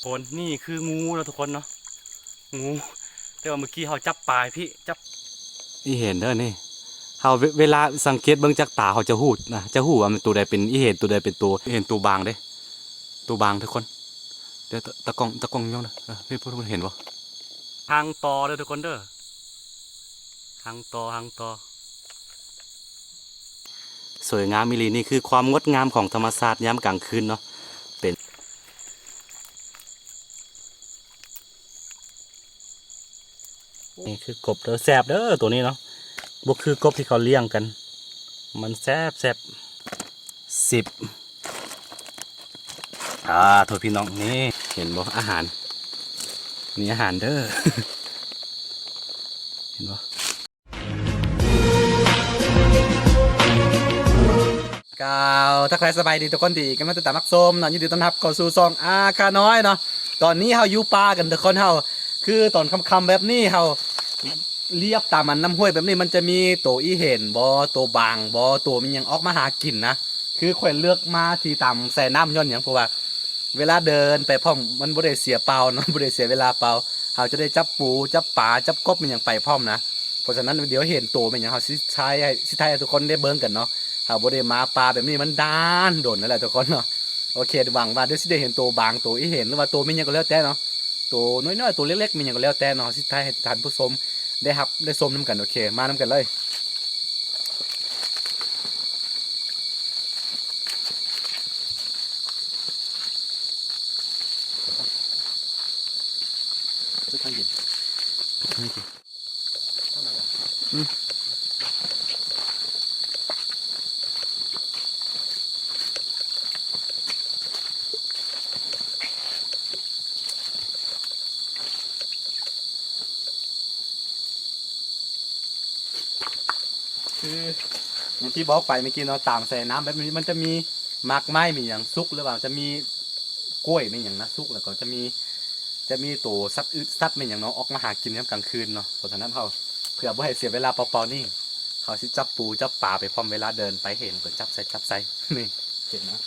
คนนี่คืองูนะทุกคนเนาะงูแต่ว่าเมื่อกี้เขาจับปลายพี่จับอีเห็นเด้อนี่เขาเวลาสังเกตเบื้องจากตาเขาจะหูดนะจะหูว่ามันตัวใดเป็นอีเห็นตัวใดเป็นตัวเห็นตัวบางเด้ตัวบางทุกคนเดี๋ยวตะกล้องย่องนะพี่พูดเห็นปะทางต่อเลยทุกคนเด้อทางต่อสวยงามมิลีนี่คือความงดงามของธรรมชาติยามกลางคืนเนาะเป็นนี่คือกบเด้อแซบเด้อตัวนี้เนาะบุกคือกบที่เขาเลี้ยงกันมันแซบ10โทษพี่น้องนี่เห็นบ่อาหารนี่อาหารเด้อ เห็นบ่กาวถ้าใครสบายดีทุกคนดีกันมาติดตามมักส้มเนาะยินดีต้อนรับเข้าสู่ซองอาคาน้อยเนาะตอนนี้เฮาอยู่ป่ากันทุกคนเฮาคือตอนค่ำๆแบบนี้เฮาเรียบตามมันน้ำห้วยแบบนี้มันจะมีตัวอีเห็นบ่ตัวบางบ่ตัวมันยังออกมาหากินนะคือค่อยเลือกมาที่ตามแส่น้ำย้อนอย่างเพราะว่าเวลาเดินไปพร้อมมันบ่ได้เสียเปล่าเนาะบ่ได้เสียเวลาเปล่าเฮาจะได้จับปูจับปลาจับกบมันยังไปพร้อมนะเพราะฉะนั้นเดี๋ยวเห็นตัวมันยังเฮาสิใช้ให้ทุกคนได้เบิ่งกันเนาะเฮาบ่ได้มาปลาแบบนี้มันด้านโดนนั่นแหละทุกคนเนาะโอเคหวังว่าเดี๋ยวสิได้เห็นตัวบางตัวอีเห็นหรือว่าตัวมันยังก็แล้วแต่เนาะตัวน้อยๆตัวเล็กๆมันยังก็แล้วแต่เนาะสิท้ายให้ท่านผู้ชมได้ครับได้ชมน้ำกันโอเคมาน้ำกันเลยทางเย็นทางเย็นคืออย่างที่บอกไปเมื่อกี้เนาะตามแสน้ำแบบนี้มันจะมีมากไม้มีอย่างซุกหรือเปล่าจะมีกล้วยมีอย่างนะซุกแล้วก็จะมีตัวสัตว์อึดสัตว์มีอย่างเนาะออกมาหากินกลางคืนเนาะเพราะฉะนั้นเขาเผื่อบ่ให้เสียเวลาเปล่าๆนี่เขาสิจับปูจับปลาไปพร้อมเวลาเดินไปเห็นก็จับใส่นี่เห็นนะ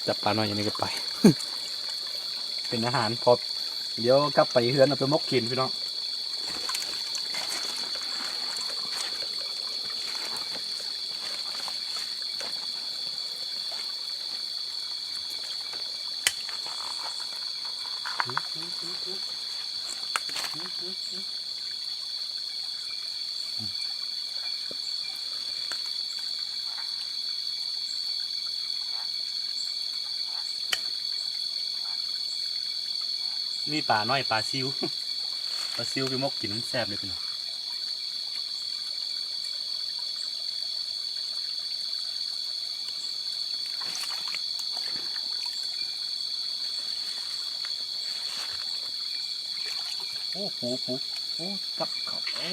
จับปลาหน่อยอย่างนี้ก็ไป เป็นอาหารพอเดี๋ยวกลับไปเฮือนเอาไปมกกินพี่น้องนี่ปลาน้อยปลาซิว ปลาซิวไปมกกินมันแซ่บเลยพี่น้องโอ้ปูโอ้กับเขาโอ้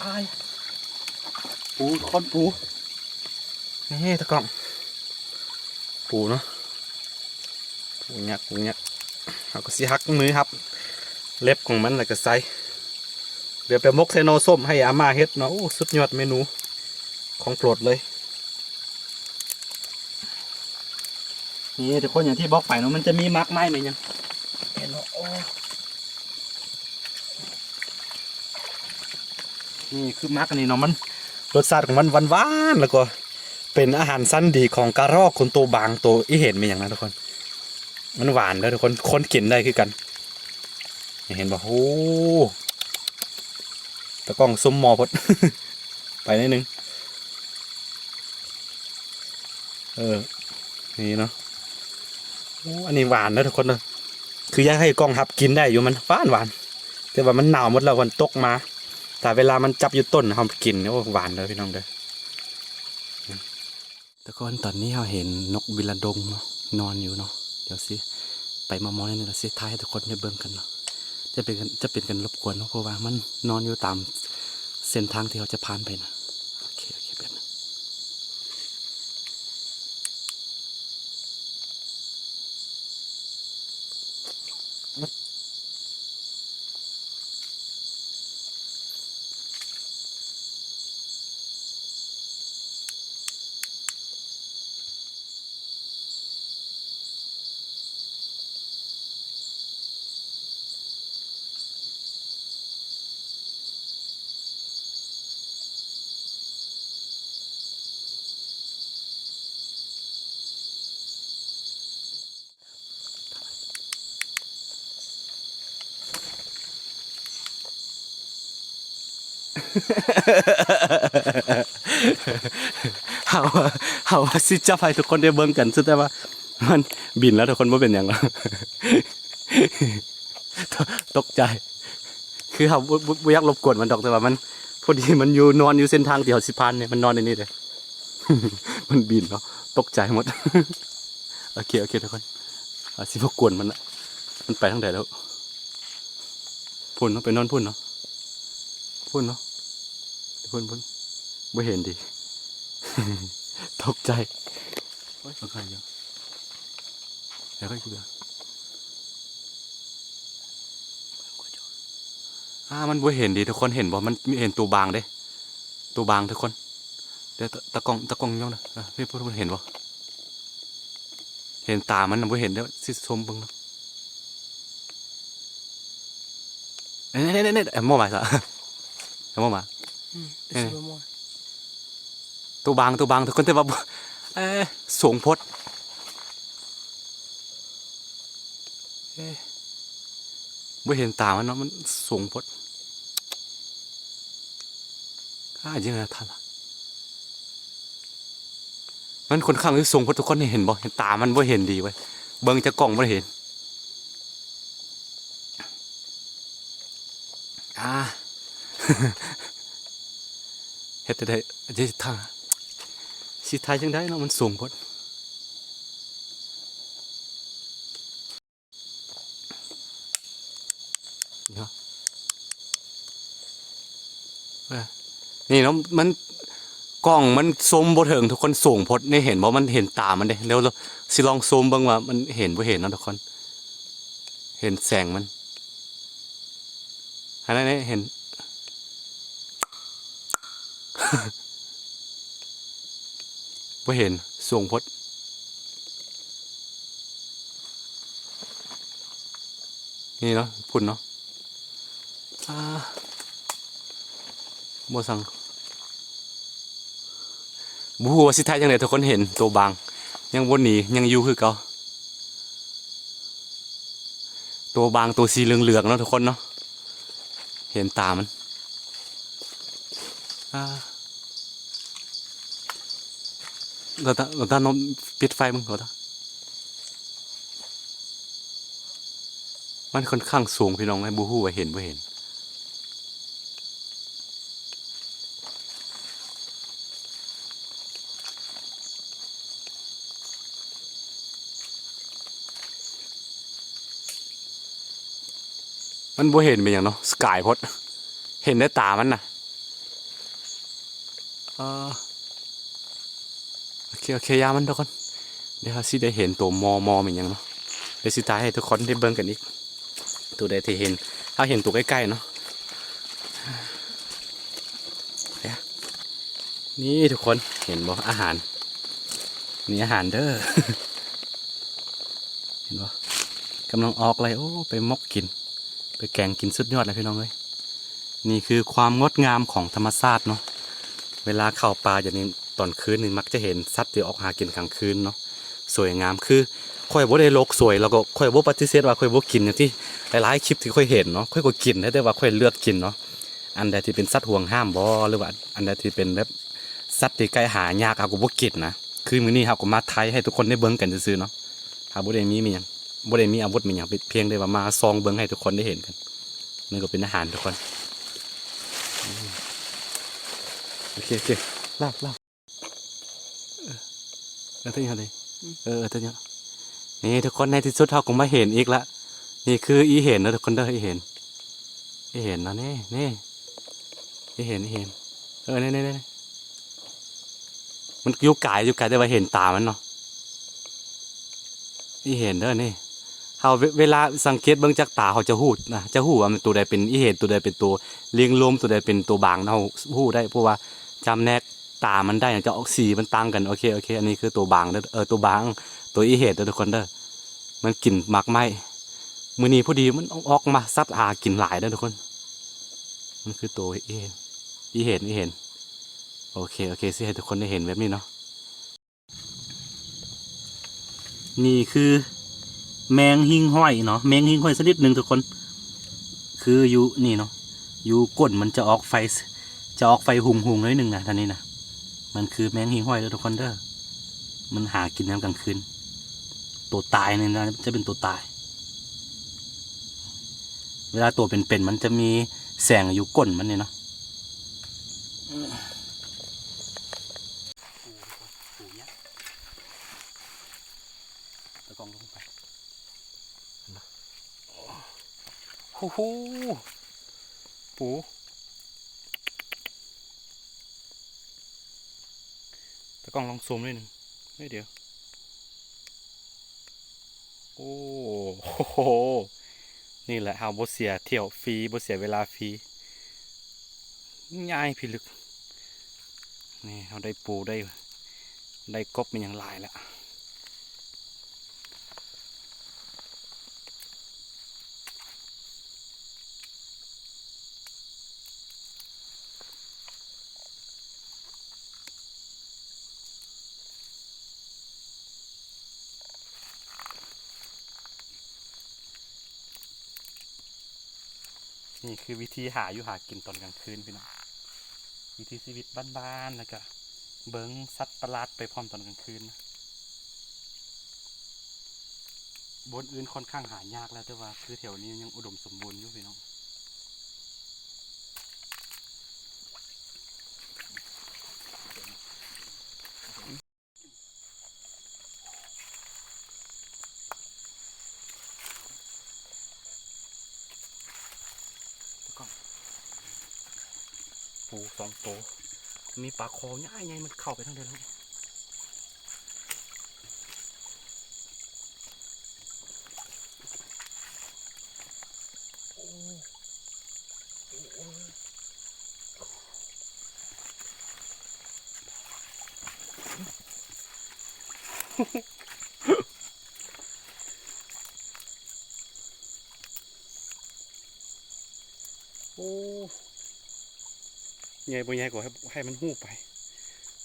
อายปูคนปูนี่ตะกล่องปูเนาะปูยักเขาก็สิหักมือครับเล็บของมันแล้วก็ใส่เดี๋ยวไปมกใส่โนส้มให้อาม่าเฮ็ดเนาะโอ้สุดยอดเมนูของโปรดเลยนี่ทุกคนอย่างที่บอกไปเนาะมันจะมีมากไม้ไหมยังเห็นเนาะโอ้นี่คือมากอันนี้เนาะมันรสชาติของมันหวานๆแล้วก็เป็นอาหารสั้นดีของกระรอกคนตัวบางตัวอีเห็นไหมอย่างนั้นทุกคนมันหวานแล้วทุกคนกินได้คือกันเห็นป่ะโอ้ตะกล้องซุ้มมอพด ไปนิดนึงนี่เนาะอันนี้หวานนะทุกคนเลย คืออยากให้กล้องหับกินได้อยู่มันหวานแต่ว่ามันหนาวหมดแล้วมันตกมาแต่เวลามันจับอยู่ต้นเขากินเนี่ยหวานเลยพี่น้องเด้อแต่ก่อนตอนนี้เราเห็นนกบิลาดงเนาะนอนอยู่เนาะเดี๋ยวสิไปมามองนี่เราสิท้ายให้ทุกคนได้เบิ่งกันเนาะจะเป็นกันรบกวนเนาะเพราะว่ามันนอนอยู่ตามเส้นทางที่เราจะผ่านไปนะโอเคแบบนั้น เฮาเฮาสิจับให้ทุกคนได้เบิ่งกันสุดแต่ว่ามันบินแล้วทุกคนบ่เป็นหยังหรอกตกใจคือเฮาบ่อยากรบกวนมันดอกแต่ว่ามันพอดีมันอยู่นอนอยู่เส้นทางที่เฮาสิผ่านเนี่ยมันนอนในนี้เลย มันบินเนาะตกใจหมด โอเคทุกคนสิบ่กวนมันละมันไปทางใดแล้วพุ่นเนาะไปนอนพุ่นเนาะพุ่นเนาะพุ่นไม่เห็นดิ ตกใจโอ้ยมันใครเยอะแล้วก็คือมันไม่เห็นดิทุกคนเห็นบ่มันเห็นตัวบางเด้ตัวบางทุกคนเดี๋ยวตะกล้องย่องเลยพี่พูดมันเห็นบ่เห็นตามันไม่เห็นเดี๋ยวสิชมบึงเนาะเนี่ยโม่มาซะโม่มาตัวบางทุกคนแต่ว่าสูงพดไม่เห็นตามันเนาะมันสูงพดจริงนะท่านมันค่อนข้างที่สูงพดทุกคนเห็นบ่เห็นตามันไม่เห็นดีไว้เบิ่งจะกล่องไม่เห็นเฮ็ดได้จะท่าสิทายจังได้เนาะมันสูงพดนี่เนาะมันกล้องมันซูมบ่ถึงทุกคนสูงพดนี่เห็นบ่มันเห็นตามันเด้เดี๋ยวเราสิลองซูมเบิ่งว่ามันเห็นบ่เห็นเนาะทุกคนเห็นแสงมันอันนั้นเห็น บ่เห็นสูงพดนี่เนาะพุ่นเนาะบ่สั่งบูฮู้ว่าสิท้ายจังได๋ทุกคนเห็นตัวบางยังบ่หนียังอยู่คือเก่าตัวบางตัวสีเหลืองๆเนาะทุกคนเนาะเห็นตามันเราต้องปิดไฟมึงเราต้องมันค่อนข้างสูงพี่น้องไอ้บูฮู้ว่าเห็นบ่เห็นมันบ่เห็นเป็นอย่างเนาะสกายพดเห็นได้ตามันน่ะโอเคยามันทุกคนเดี๋ยวสิได้เห็นตัวมอเป็นอย่างเนาะเดี๋ยวสิท้ายให้ทุกคนได้เบิ่งกันอีกตัวใดที่เห็นถ้าเห็นตัวใกล้ๆเนาะนี่ทุกคนเห็นบ่อาหารนี่อาหารเด้อ เห็นบ่กำลังออกเลยโอ้ไปมกกินไปแกงกินสุดยอดเลยพี่น้องเอ้ยนี่คือความงดงามของธรรมชาติเนาะเวลาเข้าป่าอย่างนี้ตอนคืนนี่มักจะเห็นสัตว์ที่ออกหากินกลางคืนเนาะสวยงามคือค่อยบ่ได้โลกสวยแล้วก็ค่อยบ่ปฏิเสธว่าค่อยบ่กินอย่างที่หลายๆคลิปที่ค่อยเห็นเนาะค่อยก็กินแต่ว่าค่อยเลือกกินเนาะอันใดที่เป็นสัตว์ห่วงห้ามบ่หรือว่าอันใดที่เป็นแบบสัตว์ที่ใกล้หายากเอาก็บ่กินนะคือมื้อนี้เฮาก็มาไทยให้ทุกคนได้เบิ่งกันซื่อๆเนาะถ้าบ่ได้มีหยัง บ่ได้มีอาวุธมีอย่างเพียงได้ว่ามาซองเบิ่งให้ทุกคนได้เห็นกันนี่ก็เป็นอาหารทุกคนโอเคลาบเท่านี้เลยเท่านี้นี่ทุกคนในที่สุดเขาก็มาเห็นอีกละนี่คืออีเห็นนะทุกคนเด้ออีเห็นนะนี่อีเห็นนี่มันอยู่ไกลได้ว่าเห็นตามันเนาะอีเห็นเด้อนี่เขาเวลาสังเกตเบิ่งจากตาเขาจะหูนะจะหูว่ามันตัวใดเป็นอีเห็นตัวใดเป็นตัวเลี้ยงลมตัวใดเป็นตัวบางเราหูได้เพราะว่าจำแนกตามันได้อย่างจะออกสีมันต่างกันโอเคอันนี้คือตัวบางเด้อตัวบางตัวอีเห็นเด้อทุกคนเด้อมันกลิ่นหมักไหมมื้อนี้พอดีมันออกมาซัดกลิ่นหลายเด้อทุกคนมันคือตัวอีเห็นโอเคสิให้ทุกคนได้เห็นแบบนี้เนาะนี่คือแมงหิ่งห้อยเนาะแมงหิ่งห้อยชนิดหนึ่งทุกคนคืออยู่นี่เนาะอยู่ก้นมันจะออกไฟหุงนิดนึงนะท่านนี้นะมันคือแมงหิ่งห้อยทุกคนเด้อมันหากินน้ำกลางคืนตัวตายเนี่ยนะจะเป็นตัวตายเวลาตัวเป็นมันจะมีแสงอยู่ก้นมันเนี่ยเนาะตะกองลงไปโอ้โหปูตะกองลองซูมนิดนึงเดี๋ยวโอ้โหนี่แหละเฮาบ่เสียเที่ยวฟรีบ่เสียเวลาฟรีง่ายพิลึกนี่เราได้ปูได้กบเป็นอย่างไรแล้วนี่คือวิธีหากินตอนกลางคืนพี่น้องวิธีชีวิตบ้านๆแล้วก็เบิ้งสัตว์ประหลาดไปพร้อมตอนกลางคืนบนอื่นค่อนข้างหายากแล้วแต่ว่าคือแถวนี้ยังอุดมสมบูรณ์อยู่พี่น้องปู2 ตัวมีปลาคอง่ายไงมันเข้าไปทั้งเดือนเลยโอ้ใหญ่บ่ใหญ่กว่าให้มันหู้ไป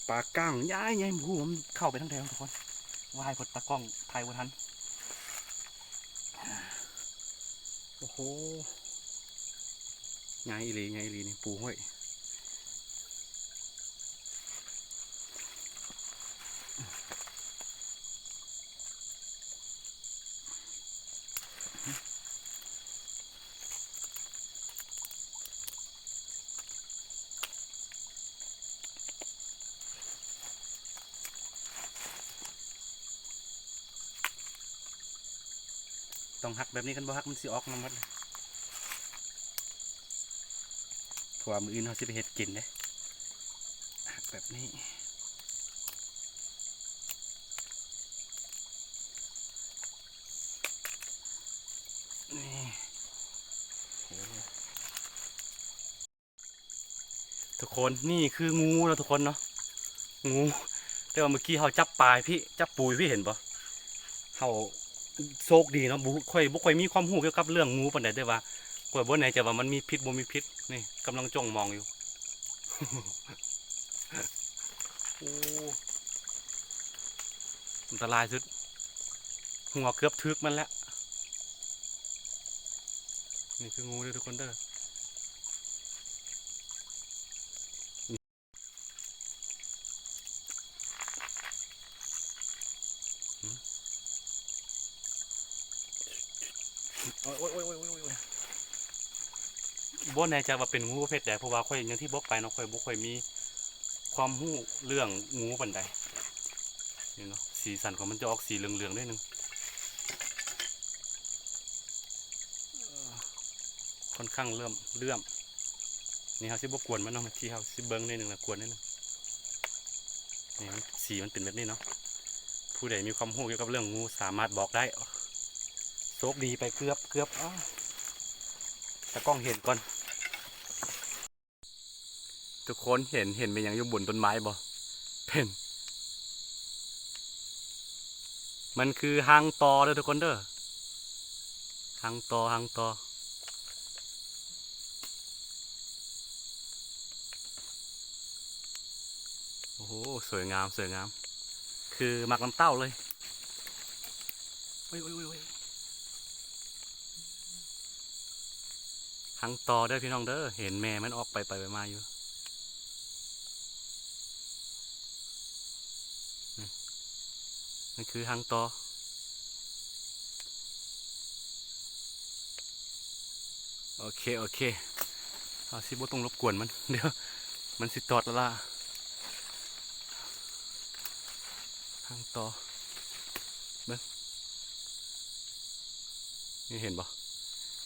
ปลาก้างย้ายไงหู้มันเข้าไปทั้งแถวทุกคนว่ายพดตะกล้องไทยวันทันโอ้โหไงอีหลีนี่ปูห้วยต้องหักแบบนี้กันบ่หักมันสิออกมาหมดเลยเพราะว่ามืออื่นเขาสิไปเฮ็ดกินเด้หักแบบนี้นี่ทุกคนนี่คืองูนะทุกคนเนาะงูแต่ว่าเมื่อกี้เขาจับปลายพี่จับปูพี่เห็นปะเขาโชคดีเนาะบุค่อยมีความรู้เกี่ยวกับเรื่องงูปานใดได้ว่ากว่าบนไหนจะว่ามันมีพิษบ่มีพิษนี่กำลังจ้องมองอยู่โอ้อันตรายสุดหัวเกือบทึกมันแล้วนี่คืองูเลยทุกคนเด้อ โอ้ยโอ้ยโอ้ยโอ้ยโอ้ยบ่แน่ใจว่าเป็นงูประเภทใดเพราะว่าข่อยอย่างที่บอกไปเนาะข่อยบ่ค่อยมีความรู้เรื่องงูปานใดนี่เนาะสีสันของมันจะออกสีเหลืองๆด้วยนึงค่อนข้างเลื่อมนี่เฮาสิบ่กวนมันเนาะที่เฮาสิเบิ่งนิดนึงละกวนนิดนึงนี่มันสีมันเป็นแบบนี้เนาะผู้ใดมีความรู้เกี่ยวกับเรื่องงูสามารถบอกได้โชคดีไปเกือบแต่กล้องเห็นก่อนทุกคนเห็นเป็นอย่างอยู่บนต้นไม้บ่เป็นมันคือหางตอเด้อทุกคนเด้อหางตอโอ้โหสวยงามคือหมักน้ำเต้าเลยโอ้ยหางตอเด้อพี่น้องเด้อเห็นแม่มันออกไปมาอยู่นั่นคือหางตอโอเคเอาสิบ่ต้องรบกวนมันเดี๋ยวมันสิตอดแล้วล่ะหางตอเบิ่งนี่เห็นบ่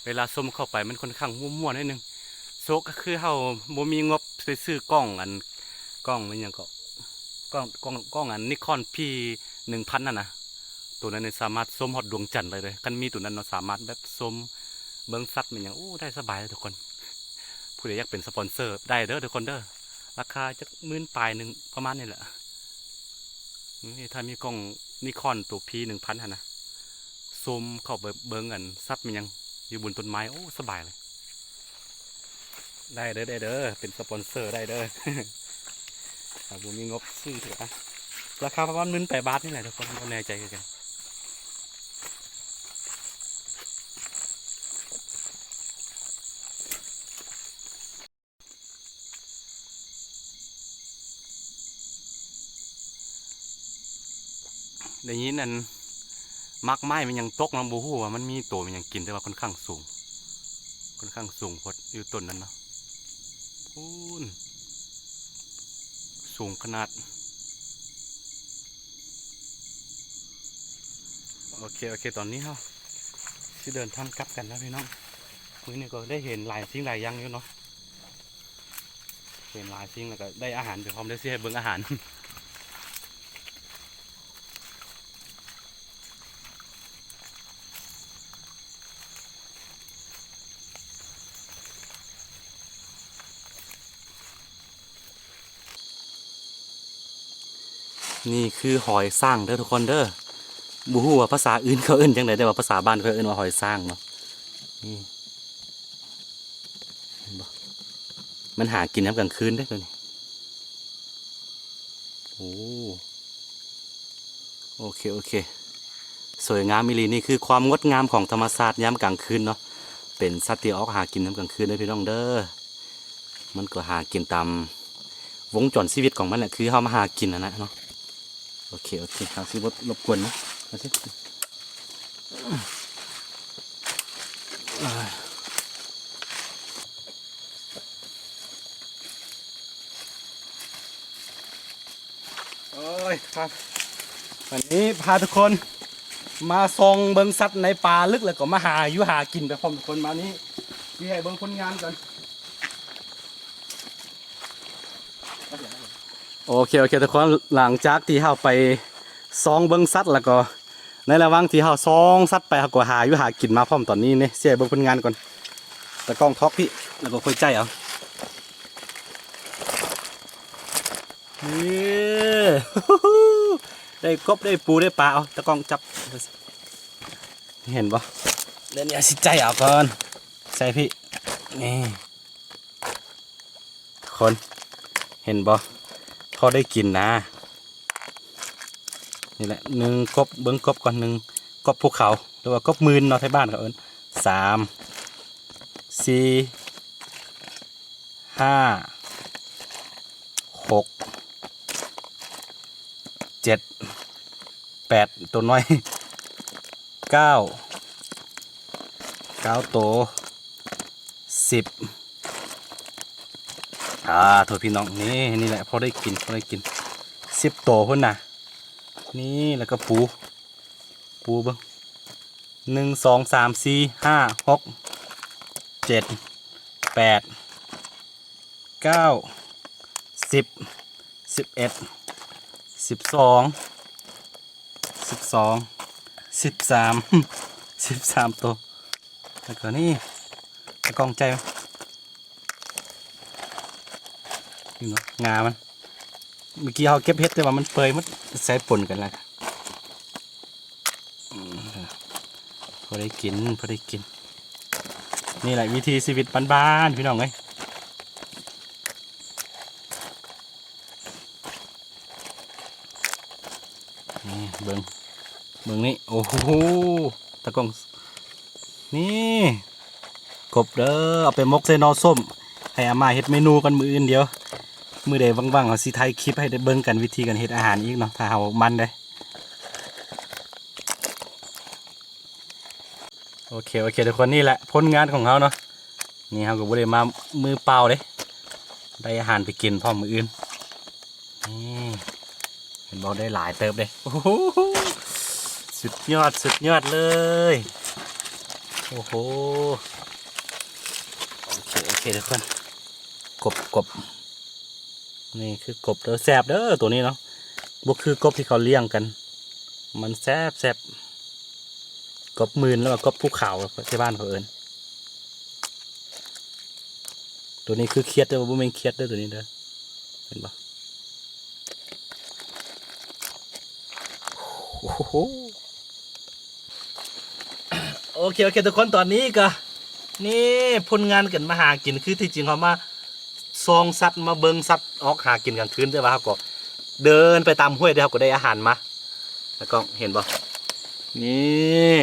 เวลาส้มเข้าไปมันค่อนข้างมั่วๆนิดนึงโซกก็คือเฮาบ่มีงบไปซื้อกล้องมันหยังก็กล้องอันนิคอนพี่1,000นั่นนะตัวนั้นเนี่ยสามารถส้มฮอดดวงจันทร์เลยคันมีตัวนั้นเราสามารถแบบส้มเบิ่งสัตว์มันหยังโอ้ได้สบายเลยทุกคนผู้ใดอยากเป็นสปอนเซอร์ได้เด้อทุกคนเด้อราคาจัก10,000ปลายหนึงประมาณนี้แหละนี่ถ้ามีกล้องนิคอนตัวพี่1,000หั่นนะส้มเข้าไปเบิ่งอันสัตว์มันหยังอยู่บนต้นไม้โอ้สบายเลยได้เด้อเป็นสปอนเซอร์ได้เด้อ ผมมีงบซื้อเถอะราคาประมาณ18 บาทนี่แหละทุกคนแน่ใจกันในนี้นั่นมักไม้มันยังตกน้ำบูฮู้ว่ามันมีตัวมันยังกินแต่ว่าค่อนข้างสูงพดอยู่ต้นนั้นเนาะพูนสูงขนาดโอเคตอนนี้เราที่เดินทางกลับกันแล้วพี่น้องมื้อนี้ก็ได้เห็นหลายสิ่งหลายอย่างอยู่เนาะเห็นหลายสิ่งแล้วก็ได้อาหารไปพร้อมได้เสียเบิ่งอาหาร นี่คือหอยสร้างเด้อทุกคนเด้อบูฮู้ว่าภาษาอื่นเขาเอื่นจังไดแต่ว่าภาษาบ้านเขาเอื่นว่าหอยสร้างเนาะนี่เห็นบ่มันหากินน้ำกลางคืนได้ตัวนี้โอ้โอเคสวยงามมิลีนี่คือความงดงามของธรรมชาติยามกลางคืนเนาะเป็นสัตว์ที่ออกหากินน้ำกลางคืนได้พี่น้องเด้อมันก็หากินตามวงจรชีวิตของมันแหละคือเขามาหากินนะเนาะโอเคครับสิบ่รบกวนนะมาสิโอ้ยครับวันนี้พาทุกคนมาส่องเบิ้งสัตว์ในป่าลึกแล้วก็มาหาอยู่หากินไปพร้อมทุกคนมานี้ที่ให้เบิ้งผลงานกันโอเคทุกคนหลังจากที่เราไปส่องเบิ้งสัตว์แล้วก็ในระหว่างที่เราส่องสัตว์ไปเราก็หาอยู่หากินมาพร้อมตอนนี้เนี่ยเสียเบิ้งผลงานก่อนตะกล้องท็อกพี่แล้วก็ค่อยใจเอานี่ได้กบได้ปูได้ปลาเอาตะกล้องจับเห็นปะเดี๋ยวนี้สิใจเอาก่อนใส่พี่นี่คนเห็นปะพอได้กินนะนี่แหละ1 กบเบิ้งกบก่อน1 กบภูเขาหรือว่ากบมืนเนาะที่บ้านเขาเอิ้น3 4 5 6 7 8ตัวน้อย9 9 ตัว 10โทษพี่น้องนี่แหละพอได้กิน10 ตัวพุ่นน่ะนี่แล้วก็ปูเบิ่ง1 2 3 4 5 6 7 8 9 10 11 12 13 ตัวแล้วก็นี่ตะกองใจนี่เนาะงามันเมื่อกี้เขาเก็บเห็ดแต่ว่ามันเปื่อยมันใส่ปนกันแล้วพอได้กินนี่แหละวิธีชีวิตบ้านๆพี่น้องเอ้ยนี่เบิ่งนี่โอ้โหตะกองนี่กบเด้อเอาไปมกใส่นอส้มให้อาม่าเฮ็ดเมนูกันมื้ออื่นเดียวมื้อใดว่างๆเขาสิถ่ายคลิปให้ได้เบิ่งกันวิธีการเฮ็ดอาหารอีกเนาะถ้าเฮามันได้โอเคทุกคนนี่แหละผลงานของเขาเนาะนี่เฮาก็บ่ได้มามือเปล่าเด้ได้อาหารไปกินพร้อมมื้ออื่นนี่เห็นบ่ได้หลายเติบเด้โอ้โหสุดยอดเลยโอ้โหโอเคทุกคนกบนี่คือกบเด้อแซ่บเด้อตัวนี้เนาะบ่คือกบที่เขาเลี้ยงกันมันแซ่บกบมื่นแล้วก็กบภูเขาที่บ้านเขาเอิ้นตัวนี้คือเคียดเด้อบ่แม่นเคียดเด้อตัวนี้เด้อเห็นบ่โอ้โหโอเคทุกคนตอนนี้ก็นี่ผลงานกันมาหากินคือที่จริงเขามาซองสัตว์มาเบิงสัตว์ออกหากินกลางคืนแต่ว่าเขาก็เดินไปตามห้วยเดี๋ยวเขาก็ได้อาหารมาแล้วก็เห็นบ่นี่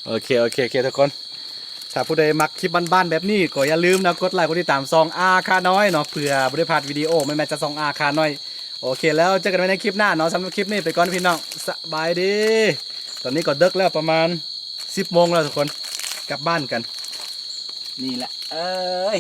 โอเคทุกคนถ้าผู้ใดมักคลิปบ้านๆแบบนี้ก็อย่าลืมนะกดไลค์กดติดตามซองอาคาน้อยเนาะเผื่อบ่ได้พลาดวิดีโอไม่แม้จะซองอาคาน้อยโอเคแล้วเจอกันไว้ในคลิปหน้าเนาะสำหรับคลิปนี้ไปก่อนพี่น้องสบายดีตอนนี้ก็ดึกแล้วประมาณ10 โมงแล้วทุกคนกลับบ้านกันนี่แหละเอ้ย